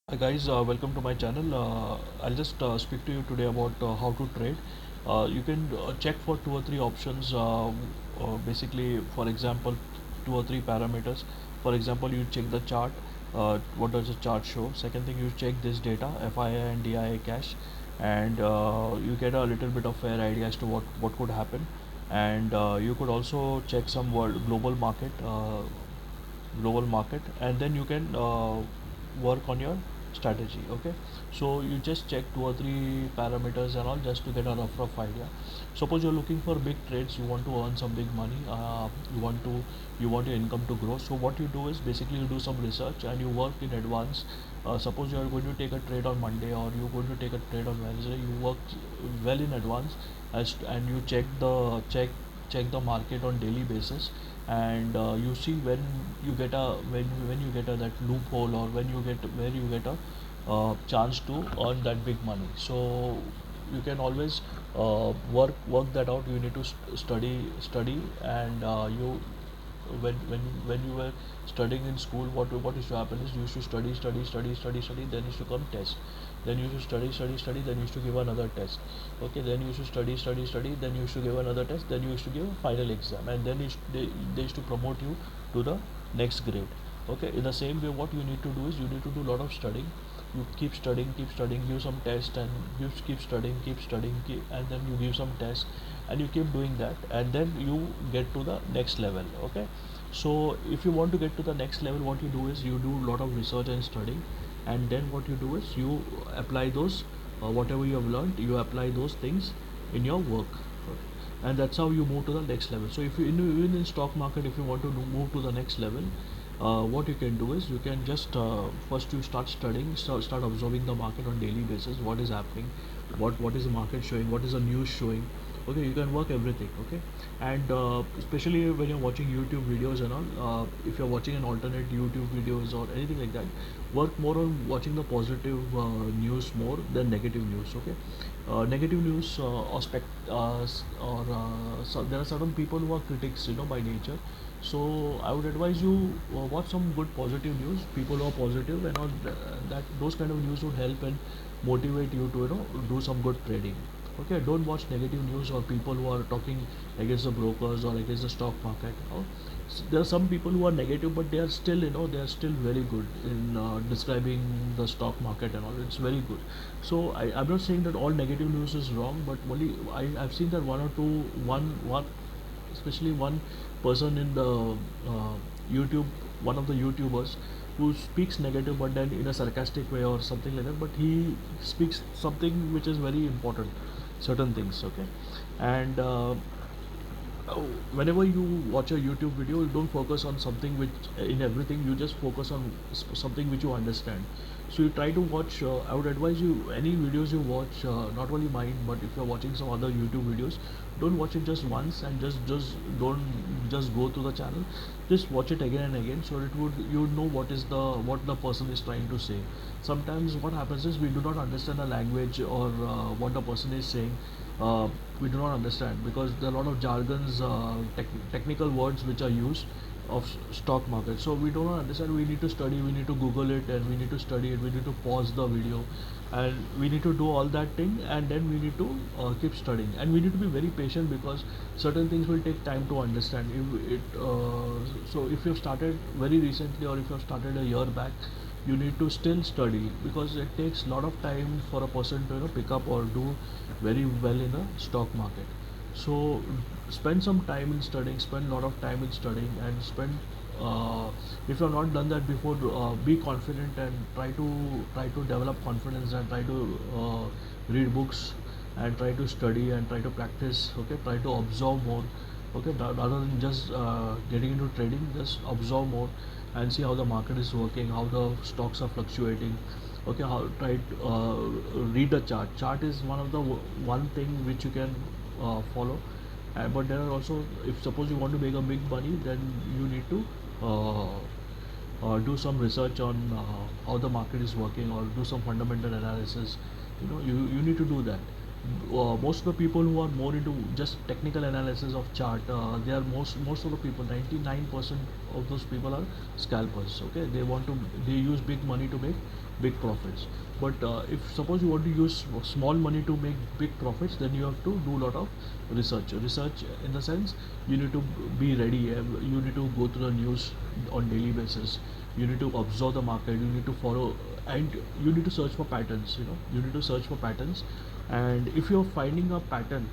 Hi guys, welcome to my channel. I'll just speak to you today about how to trade. You can check for two or three options. Basically, for example, two or three parameters. For example, you check the chart. What does the chart show? Second thing, you check this data, FIA and DIA cash, and you get a little bit of fair idea as to what could happen. And you could also check some global market, and then you can work on your strategy. Okay, so you just check two or three parameters and all just to get a rough idea. Suppose you're looking for big trades, you want to earn some big money, you want your income to grow. So what you do is basically you do some research and you work in advance. Suppose you are going to take a trade on Monday or you're going to take a trade on Wednesday, you work well in advance and you check the market on daily basis, and you see when you get a that loophole, or when you get where you get a chance to earn that big money. So you can always work that out. You need to study, and you when you were studying in school, what used to happen is you used to study, then used to come test, then you used to study, then you used to give another test. Okay, then you used to study, then you used to give another test, then you used to give a final exam, and then they used to promote you to the next grade. Okay, in the same way, what you need to do is you need to do a lot of studying. You keep studying, give some test, and you keep studying, and then you give some test, and you keep doing that, and then you get to the next level. Okay, so if you want to get to the next level, what you do is you do a lot of research and studying, and then what you do is you apply those, whatever you have learned, you apply those things in your work. Okay, and that's how you move to the next level. So if you even in stock market, if you want to move to the next level, what you can do is you can just first you start studying, start observing the market on daily basis. What is happening, what is the market showing, what is the news showing. Okay, you can work everything. Okay, and especially when you're watching YouTube videos and all, if you're watching an alternate YouTube videos or anything like that, work more on watching the positive news more than negative news. Okay, negative news so there are certain people who are critics, by nature. So I would advise you watch some good positive news, people who are positive, and all that. Those kind of news would help and motivate you to do some good trading. Okay, don't watch negative news or people who are talking against the brokers or against the stock market. There are some people who are negative, but they are still, they are still very good in describing the stock market and all. It's very good. So I'm not saying that all negative news is wrong, but only I've seen that one or two, one especially one person in the YouTube, one of the YouTubers who speaks negative, but then in a sarcastic way or something like that. But he speaks something which is very important, certain things. Okay, and whenever you watch a YouTube video, you don't focus on something which in everything. You just focus on something which you understand. So you try to watch. I would advise you, any videos you watch, not only mine, but if you're watching some other YouTube videos, don't watch it just once and just don't just go to the channel. Just watch it again and again, so it would you would know what the person is trying to say. Sometimes what happens is we do not understand the language, or what the person is saying. We do not understand because there are a lot of jargons, technical words which are used of stock market. So we do not understand. We need to study. We need to Google it, and we need to study it. We need to pause the video, and we need to do all that thing, and then we need to keep studying, and we need to be very patient because certain things will take time to understand. So if you've started very recently, or if you've started a year back, you need to still study because it takes a lot of time for a person to pick up or do very well in a stock market. So spend some time in studying, spend a lot of time in studying, and if you have not done that before, be confident and try to develop confidence, and try to read books, and try to study, and try to practice. Okay, try to observe more. Okay, rather than just getting into trading, just observe more and see how the market is working, how the stocks are fluctuating. Okay, how try to read the chart is one of the one thing which you can follow. But there are also, if suppose you want to make a big money, then you need to do some research on how the market is working, or do some fundamental analysis. You need to do that. Most of the people who are more into just technical analysis of chart, they are most of the people, 99% of those people are scalpers. Okay, they use big money to make big profits. But if suppose you want to use small money to make big profits, then you have to do a lot of research in the sense you need to be ready. You need to go to the news on daily basis. You need to observe the market. You need to follow, and you need to search for patterns. You need to search for patterns. And if you're finding a pattern,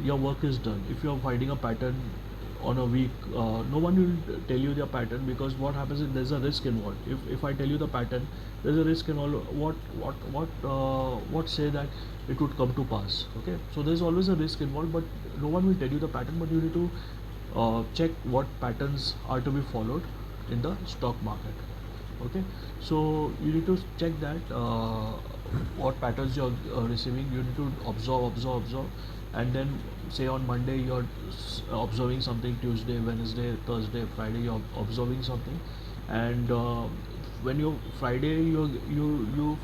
your work is done. If you're finding a pattern on a week, no one will tell you the pattern, because what happens is there's a risk involved. If I tell you the pattern, there's a risk involved. What say that it would come to pass? Okay, so there's always a risk involved, but no one will tell you the pattern. But you need to check what patterns are to be followed in the stock market. Okay, so you need to check that what patterns you're receiving. You need to observe, and then say on Monday you're observing something, Tuesday, Wednesday, Thursday, Friday you're observing something, and when you Friday you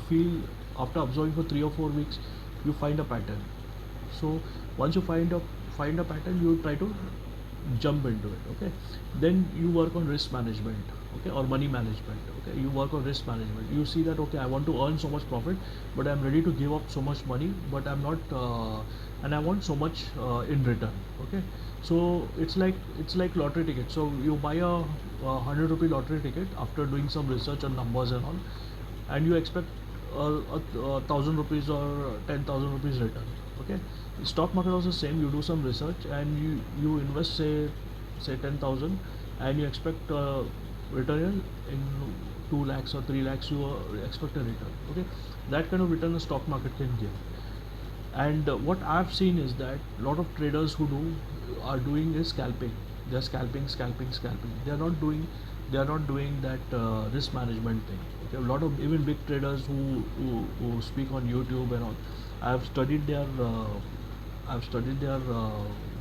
feel, after observing for 3 or 4 weeks, you find a pattern. So once you find a pattern, you try to jump into it. Okay, then you work on risk management, okay, or money management. Okay, you work on risk management. You see that, okay, I want to earn so much profit, but I'm ready to give up so much money, but I'm not and I want so much in return. Okay, so it's like lottery ticket. So you buy a 100 rupee lottery ticket after doing some research on numbers and all, and you expect a 1,000 rupees or 10,000 rupees return. Okay, the stock market also same. You do some research and you invest, say 10,000, and you expect return in 2 lakhs or 3 lakhs. You expect a return. Okay, that kind of return the stock market can give. And what I've seen is that a lot of traders who are doing is scalping. They're scalping. They are not doing that risk management thing. Okay, a lot of even big traders who speak on YouTube and all, I've studied their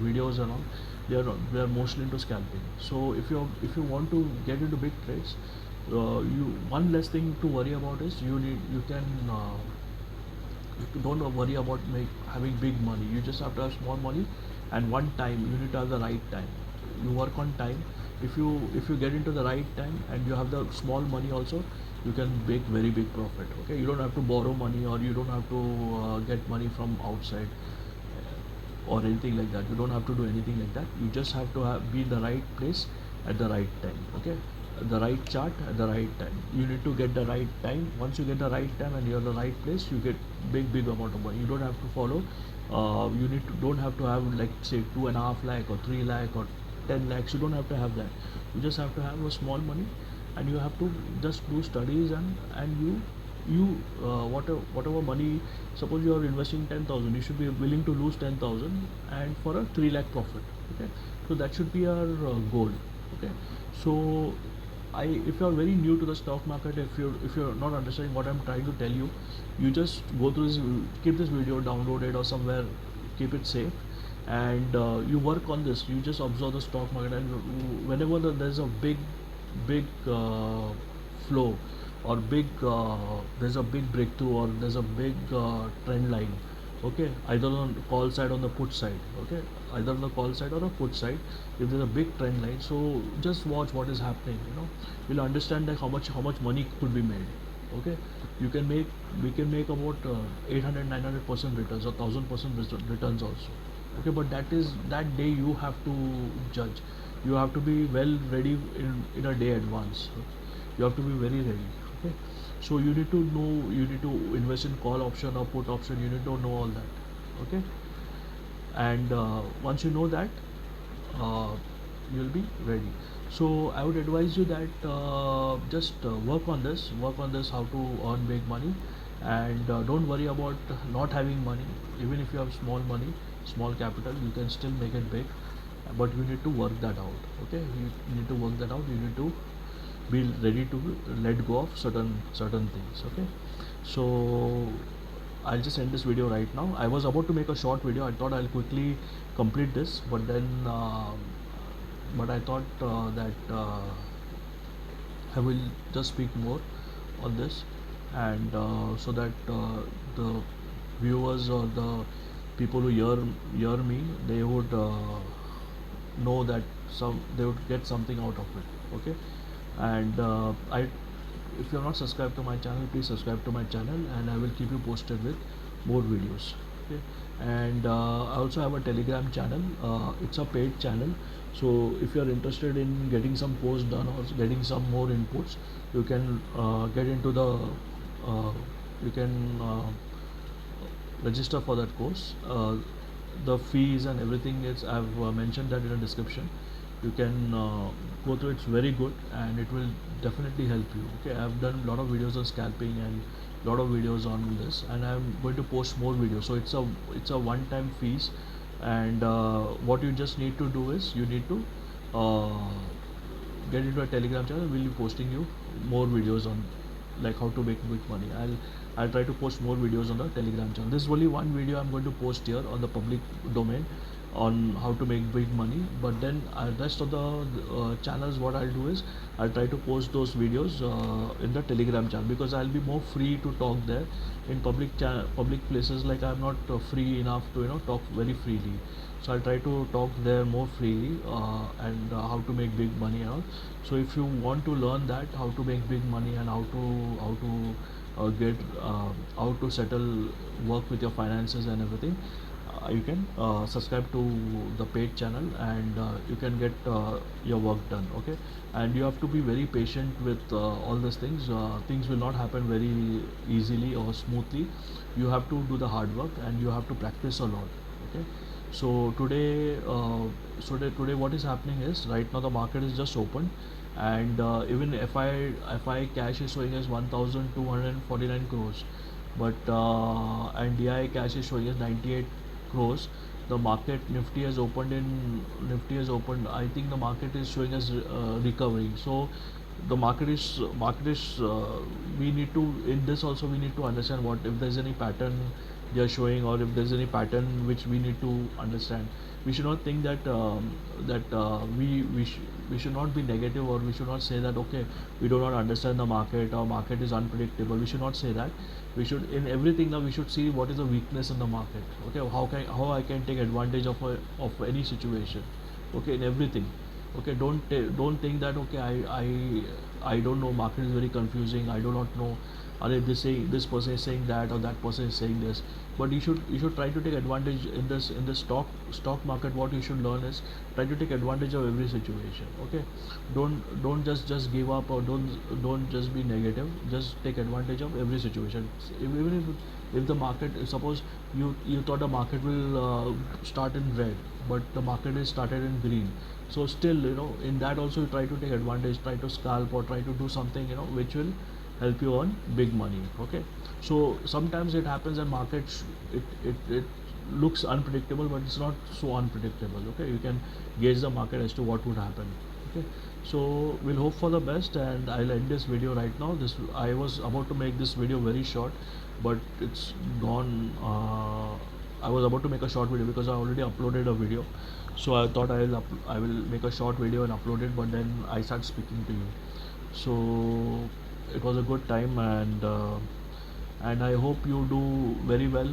videos and all. They are mostly into scalping. So if you want to get into big trades, you one less thing to worry about is you can don't worry about having big money. You just have to have small money, and one time you need to have the right time. You work on time. If you get into the right time and you have the small money also, you can make very big profit. Okay, you don't have to borrow money, or you don't have to get money from outside or anything like that. You don't have to do anything like that. You just have to be in the right place at the right time. Okay, the right chart at the right time. You need to get the right time. Once you get the right time and you're in the right place, you get big amount of money. You don't have to follow. Don't have to have, like, say 2.5 lakh or 3 lakh or 10 lakhs. You don't have to have that. You just have to have a small money, and you have to just do studies, and whatever money. Suppose you are investing 10,000, you should be willing to lose 10,000 and for a 3 lakh profit. Okay, so that should be our goal. Okay, so if you are very new to the stock market, if you're not understanding what I'm trying to tell you, you just go through this, keep this video downloaded or somewhere, keep it safe, and you work on this. You just observe the stock market, and whenever there's a big flow, or there's a big breakthrough, or there's a big trend line. Okay, either on the call side, on the put side. Okay, either on the call side or a put side. If there's a big trend line, so just watch what is happening. You'll understand that how much money could be made. Okay, we can make about 800-900% returns, or 1,000% returns also. Okay, but that day you have to judge. You have to be well ready in a day advance. You have to be very ready. Okay, so you need to know, you need to invest in call option or put option. You need to know all that. Okay, and once you know that, uh, you'll be ready. So I would advise you that just work on this how to earn big money, and don't worry about not having money. Even if you have small money, small capital, you can still make it big, but you need to work that out. Okay, you need to work that out. You need to be ready to let go of certain things. Okay, so I'll just end this video right now. I was about to make a short video. I thought I'll quickly complete this, but I thought that I will just speak more on this, and so that the viewers or the people who hear me, they would know that they would get something out of it. Okay, and I if you're not subscribed to my channel, please subscribe to my channel, and I will keep you posted with more videos. Okay, and I also have a Telegram channel. It's a paid channel, so if you're interested in getting some posts done or getting some more inputs, you can get into the you can register for that course. The fees and everything is I've mentioned that in the description. You can go through it. It's very good and it will definitely help you. Okay, I've done a lot of videos on scalping and lot of videos on this, and I'm going to post more videos. So it's a one-time fees, and what you just need to do is you need to uh, get into a Telegram channel. We'll be posting you more videos on like how to make big money. I'll try to post more videos on the Telegram channel. This is only one video I'm going to post here on the public domain on how to make big money. But then rest of the channels, what I'll do is I'll try to post those videos in the Telegram channel, because I'll be more free to talk there. In public places, like I'm not free enough to talk very freely. So I'll try to talk there more freely, and how to make big money and all. So if you want to learn that how to make big money and how to get how to settle work with your finances and everything, you can subscribe to the paid channel, and you can get your work done. Okay, and you have to be very patient with all these things. Things will not happen very easily or smoothly. You have to do the hard work and you have to practice a lot. Okay, so today what is happening is, right now the market is just open, and even FI cash is showing as 1249 crores, but and DI cash is showing as 98 crores. The market Nifty has opened. I think the market is showing as recovering. So the market is we need to, in this also we need to understand what if there's any pattern they are showing, or if there's any pattern which we need to understand. We should not think that we should not be negative, or we should not say that okay, we do not understand the market, or market is unpredictable. We should not say that. We should, in everything now, we should see what is the weakness in the market. Okay, how I can take advantage of any situation. Okay, in everything. Okay, don't think that okay, I don't know, market is very confusing, I do not know, or if this person is saying that or that person is saying this. But you should try to take advantage in the stock market. What you should learn is try to take advantage of every situation. Okay, don't just give up, or don't just be negative. Just take advantage of every situation. Even if the market, suppose you thought the market will start in red, but the market is started in green. So still, in that also you try to take advantage, try to scalp, or try to do something which will help you earn big money. Okay, so sometimes it happens that markets, it looks unpredictable, but it's not so unpredictable. Okay, you can gauge the market as to what would happen. Okay, so we'll hope for the best, and I'll end this video right now. This, I was about to make this video very short, but it's gone. I was about to make a short video because I already uploaded a video, so I thought I will make a short video and upload it, but then I start speaking to you. So it was a good time, and I hope you do very well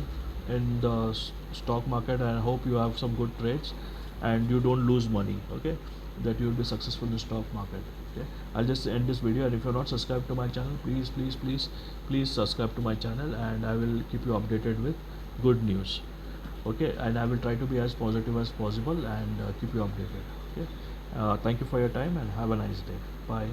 in the stock market, and I hope you have some good trades and you don't lose money. Okay, that you will be successful in the stock market. Okay, I'll just end this video, and if you're not subscribed to my channel, please subscribe to my channel, and I will keep you updated with good news. Okay, and I will try to be as positive as possible, and keep you updated. Okay, thank you for your time, and have a nice day. Bye.